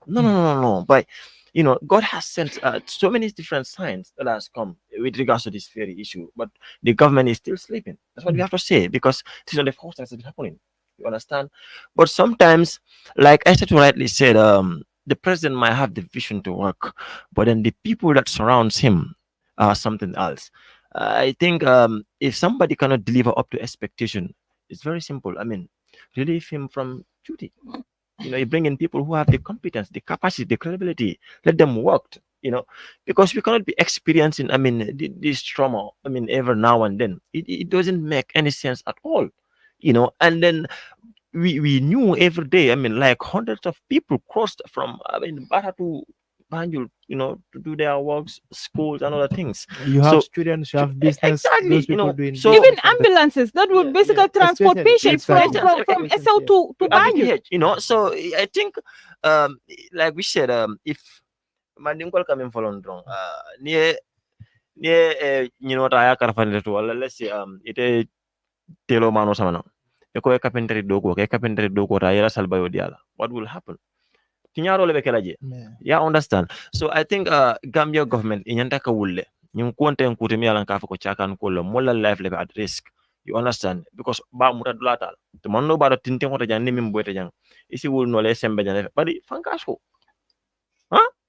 No. But God has sent so many different signs that has come with regards to this very issue. But the government is still sleeping. That's what we have to say, because this is not the first time it's been happening. You understand? But sometimes, like Esther rightly said, the president might have the vision to work, but then the people that surrounds him are something else. I think if somebody cannot deliver up to expectation, it's very simple. I mean, relieve him from duty. You bring in people who have the competence, the capacity, the credibility. Let them work. Because we cannot be experiencing. I mean, this trauma. I mean, every now and then, it doesn't make any sense at all. And then we knew every day. I mean, like hundreds of people crossed from, I mean, Bata to Banjul, to do their works, schools, and other things. You have students, you have business, exactly, those people doing so Even business and ambulances that would basically transport Especially- patients from exactly. from Patients, SL to Banjul. RBH. So I think, like we said, if Mandingol coming for London, near ta ya karfande to wala let's say ite telo mano samana e ko e carpentry doko ta yela salbayo diala, what will happen? Tinyaro lebe kelaje. Yeah, understand. So I think Gambia government inyanta ka wulle nyum konte en kuti mi alan ka fa ko chakan ko lo molla life lebe at risk. You understand? Because ba muta dulatal to manno ba do tinte ko ta janni min boyta jang isi wul no le sembe jang bari fankaso.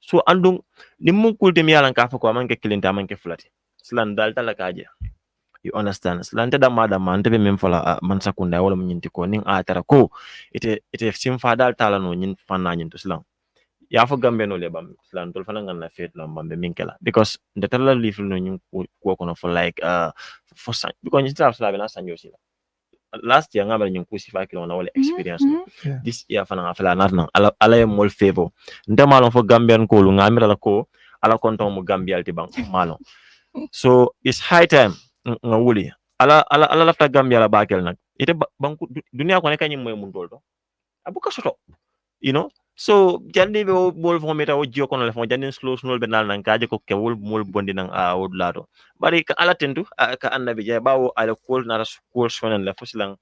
So andung nimmun kulti mi alan ka fa ko amanke kilinta amanke flati slan dalta la kaje. You understand? Slante da madama ante be min fala man sakunda wala mun nyinti ko ning a tara ko ite sim fadal tala no nyin fanna nyin to slan ya fo gambe no le bam slan tol fana nganna fet lam bambe minkela because the tala lifil no nyin ko kono for like for san because nyin tara sala na sanjo sila last year ngabal nyin kusi 5 kilo na wala experience no. This year fana ngafala natna ala e mol favor nda malon fo gambian ko lu ngamira la ko ala konton mu gambial ti bang malon. So it's high time nga wuli ala lafta Gambia la bakel nak ite banku dunia ko ne kanyum moy mun doldo abuka soto so jandi be bol fo meta o jio kono le fo jandi slow be nal nan kaje ko ke wol mol bondi nan a wod lado bari ka ala tendu ka annabi je bawo ala kol na school sonen le fosilang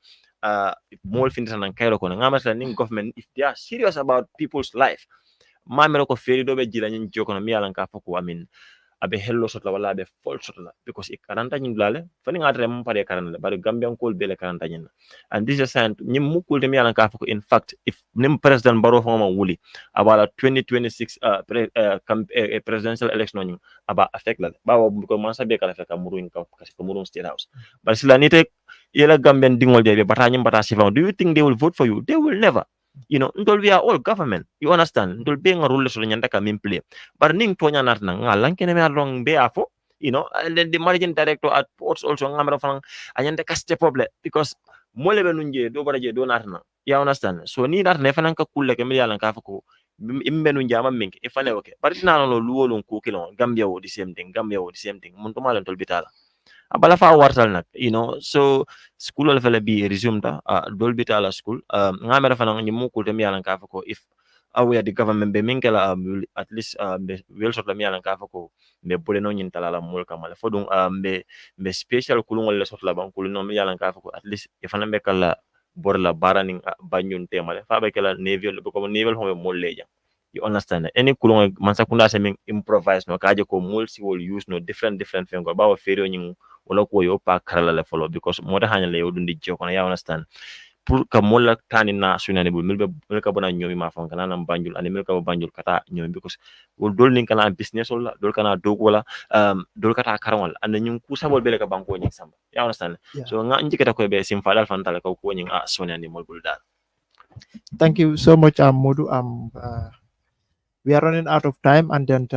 mol finta nan kayro kono ngama sa ning government if they are serious about people's life mamero ko feri do be jila nyin jio kono mi alan ka foko amin abe hello sotla wala abe fol sotla because e karanta nyin blale fani ngatre mum pare karanta bari gambian kol bele karanta nyin and this is a sign nyim mukul de mi yalan ka fako in fact if nim president baro fo ma wuli abala 2026 presidential election nyin aba affect la bawo ko man sabe kala feka murun ka murun state house bari sila nite yela gambian dingol de be bata nyim bata sifa do you think they will vote for you? They will never. Ndol we are all government. You understand? Ndol be nga rule so nyanda ka play. But ning tonya natna nga lankene me wrong be afo. And then the managing director at ports also ngamara fang anyanda ka step up because mole be nunje do baraje do natna. You understand? So ni natna fanan ka kulle ke mi yalan ka fako imbe nunje ama mink e fane okay. But na no luwo lon ko kilo Gambia wo the same thing. Mun to malan tol bitala. Abala fa wartal nak so school al fele bi resume ta dol bitala school ngamera fana nyimu ko tem yalan ka ko if aware the government be minkela at least be wel sort la mi yalan ka ko be bole no nyin talala mol kamala fodum be special kulungol le sort la ban kulun no mi yalan ka ko at least e fana be kala borla baraning banyun temale fa be kala nevel ko nevel ho mol leja. You understand? Any kulung mansakunda se min improvise no kaje ko multi will use no different thing go bawo ferio nyin wala ko yo pa karala le follow because mo da hanya le yo dundi joko na ya understand pour ka mola tani na sunani bu milbe ka bona nyomi ma fon kana nam banjul ani milka banjul kata nyomi because wol dol nin kana business wala dol kana dog wala dol kata karawal and nyum ku sabol bele ka banko nyin samba ya understand so nga njikata ko be sim fadal fan tala ko nyin sunani mol bul dal. Thank you so much, Modu. We are running out of time, and then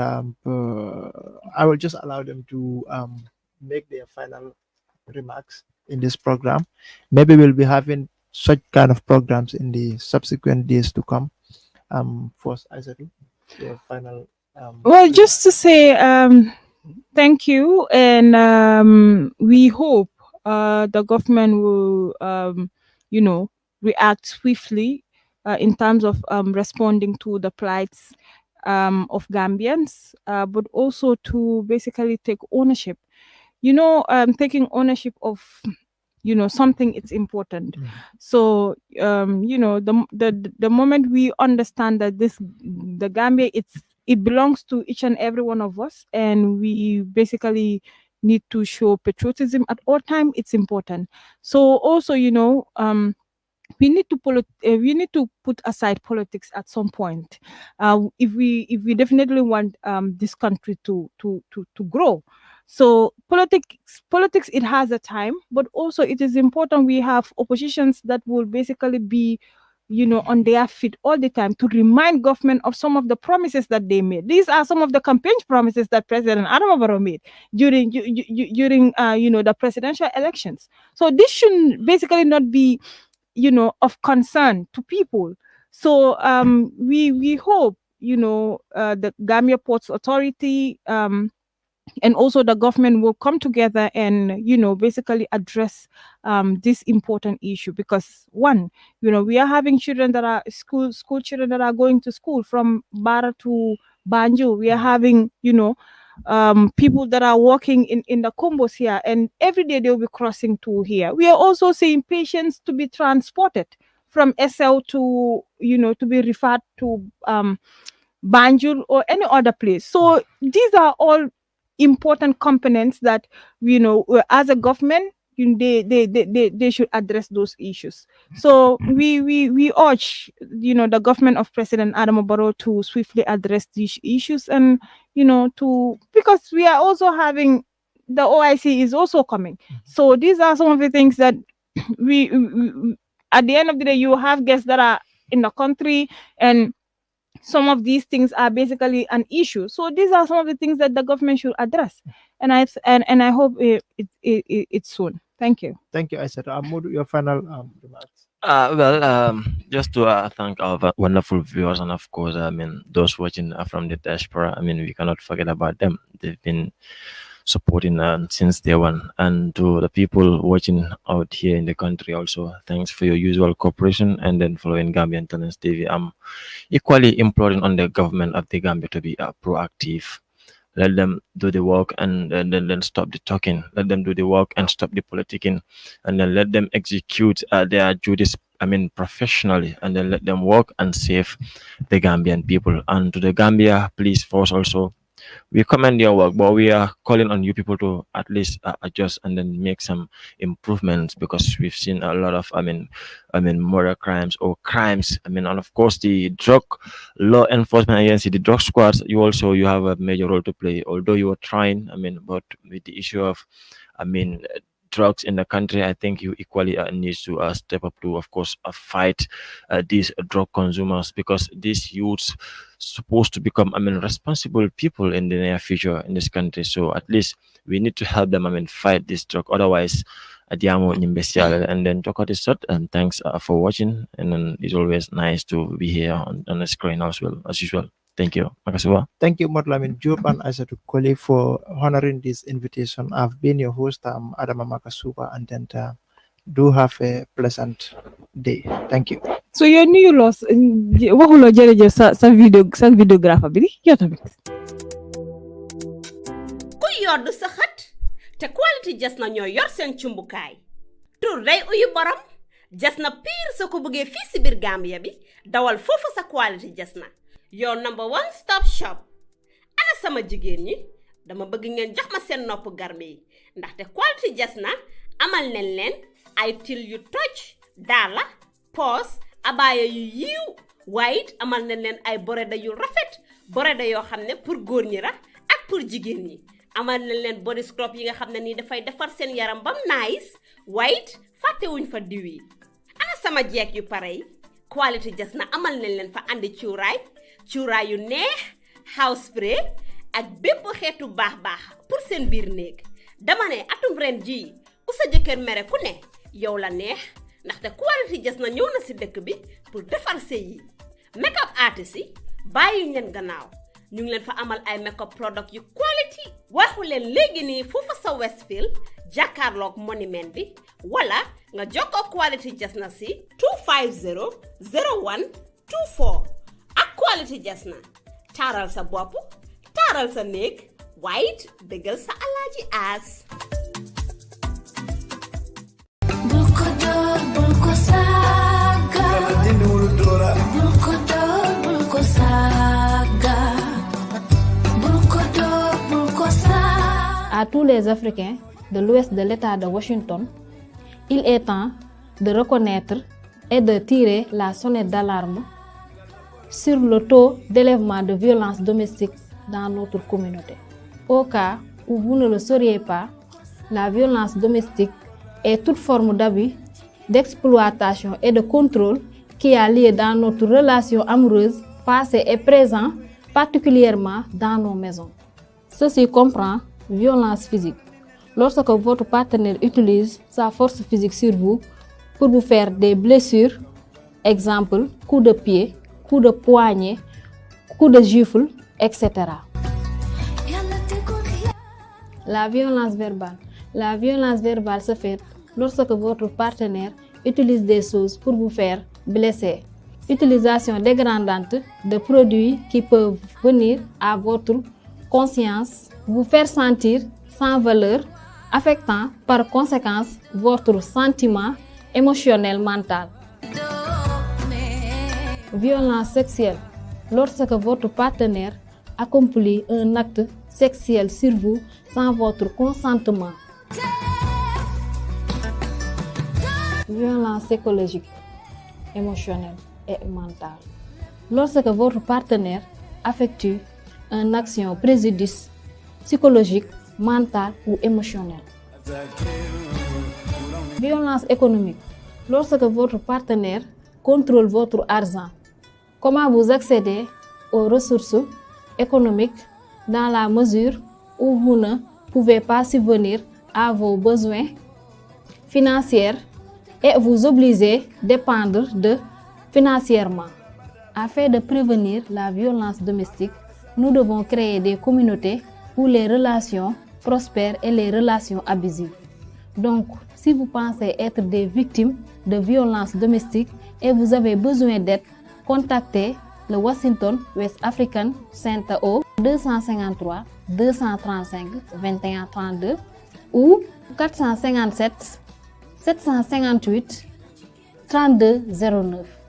I will just allow them to make their final remarks in this program. Maybe we'll be having such kind of programs in the subsequent days to come. First, Isaac, your final. Well, just to say thank you, and we hope the government will, react swiftly in terms of responding to the plights of Gambians, but also to basically take ownership. Taking ownership of something, it's important. So the moment we understand that the Gambia, it belongs to each and every one of us, and we basically need to show patriotism at all time. It's important. So also we need to put aside politics at some point if we definitely want this country to grow. So politics it has a time, but also it is important we have oppositions that will basically be on their feet all the time to remind government of some of the promises that they made. These are some of the campaign promises that President Adama Barrow made during the presidential elections. So this should basically not be of concern to people. So we hope the Gambia Ports Authority and also the government will come together and basically address this important issue, because one, we are having children that are school children that are going to school from Bara to Banjul. We are having people that are working in the combos here, and every day they'll be crossing to here. We are also seeing patients to be transported from SL to to be referred to Banjul or any other place. So these are all important components that as a government they should address those issues. So we urge the government of President Adama Barrow to swiftly address these issues, and because we are also having the OIC is also coming. So these are some of the things that we at the end of the day, you have guests that are in the country, and some of these things are basically an issue. So these are some of the things that the government should address, and I hope it's soon. Thank you. Thank you, Aissatou. Amadou, your final remarks. Just to thank our wonderful viewers, and of course, those watching from the diaspora. We cannot forget about them. They've been supporting since day one. And to the people watching out here in the country also, thanks for your usual cooperation and then following Gambian Talents TV. I'm equally imploring on the government of the Gambia to be proactive. Let them do the work and then stop the talking. Let them do the work and stop the politicking, and then let them execute their duties professionally, and then let them work and save the Gambian people. And to the Gambia police force also, we commend your work, but we are calling on you people to at least adjust and then make some improvements, because we've seen a lot of murder crimes or crimes. And of course the drug law enforcement agency, the drug squads, you have a major role to play, although you are trying. But with the issue of drugs in the country, I think you equally need to step up to, of course, fight these drug consumers, because these youths supposed to become responsible people in the near future in this country. So at least we need to help them fight this drug. Otherwise, adiamo nimbesial. And then talk out this short, and thanks for watching. And then it's always nice to be here on the screen as well, as usual. Thank you. Makasih. Thank you, Modlamin Job and Aissatou Koli, for honoring this invitation. I've been your host, Adama Makasuba, and then do have a pleasant day. Thank you. So you new loss waxulo jërëjëf sa videographe bi yow tamit. Ku yoddu sa xët te quality Jasna ñoo yor seen cumbukaay. Tur day uyu borom. Jasna pire soo ko bëggee fii si biir Gambia bi dawal foofu sa quality Jasna. Your number one stop shop. Ana sama jigéen ñi dama bëgg ngeen jox ma seen nopp garmi yi ndaxte quality Jasna amal nañ leen ay til yu toj, daala, poos, abaya yu yiiw, waaye amal nañ leen ay boreda yu rafet, boreda yoo xam ne pour góor ñi la ak pour jigéen ñi. Amal nañ leen body scrub yi nga xam ne nii dafay defar seen yaram bam nice, waaye fàttewuñ fa diw yi. Ana sama jeeg yu pare yi quality Jasna amal nañ leen fa andi cuuraay yu neex, house spray ak bépp xeetu baax pour seen biir néeg. Dama ne atum ren ji ku sa jëkkër mere ku ne yow la neex, ndaxte quality Jasna ñëw na si dëkk bi pour defar sëy yi. Makeup artist yi bàyyi leen gannaaw, ñu ngi leen fa amal ay makeup product yu quality. Waxu leen léegi nii foofu sa Westfield jàkkaarloog monument bi, wala nga jokkoo quality Jasna si 250 0124. ak quality Jasna taaral sa bopp, taaral sa néeg, waaye dëggal sa alaaji aas. Bulko saga, bulko saga. À tous les Africains de l'ouest de l'État de Washington, il est temps de reconnaître est de tirer la sonnette d'alarme sur le taux d'élèvement de violence domestique dans notre communauté. Au cas où vous ne le sauriez pas, la violence domestique est toute forme d'abus, d'exploitation et de contrôle qui a lieu dans notre relation amoureuse, passée et présente, particulièrement dans nos maisons. Ceci comprend violence physique. Lorsque votre partenaire utilise sa force physique sur vous pour vous faire des blessures, exemple, coups de pied, coups de poignet, coups de gifle, etc. La violence verbale. La violence verbale se fait lorsque votre partenaire utilise des choses pour vous faire blesser. Utilisation dégradante de produits qui peuvent venir à votre conscience, vous faire sentir sans valeur, affectant par conséquence votre sentiment émotionnel mental. Violence sexuelle. Lorsque votre partenaire accomplit un acte sexuel sur vous sans votre consentement. Violence psychologique, émotionnelle et mentale. Lorsque votre partenaire effectue une action préjudice psychologique, mentale ou émotionnelle. Violence économique. Lorsque votre partenaire contrôle votre argent. Comment vous accédez aux ressources économiques dans la mesure où vous ne pouvez pas subvenir à vos besoins financiers et vous obligez à dépendre de financièrement. Afin de prévenir la violence domestique, nous devons créer des communautés où les relations prospèrent et les relations abusives. Donc, si vous pensez être des victimes de violences domestiques et vous avez besoin d'aide, contactez le Washington West African Center au 253 235 21 32 ou 457 758 32 09.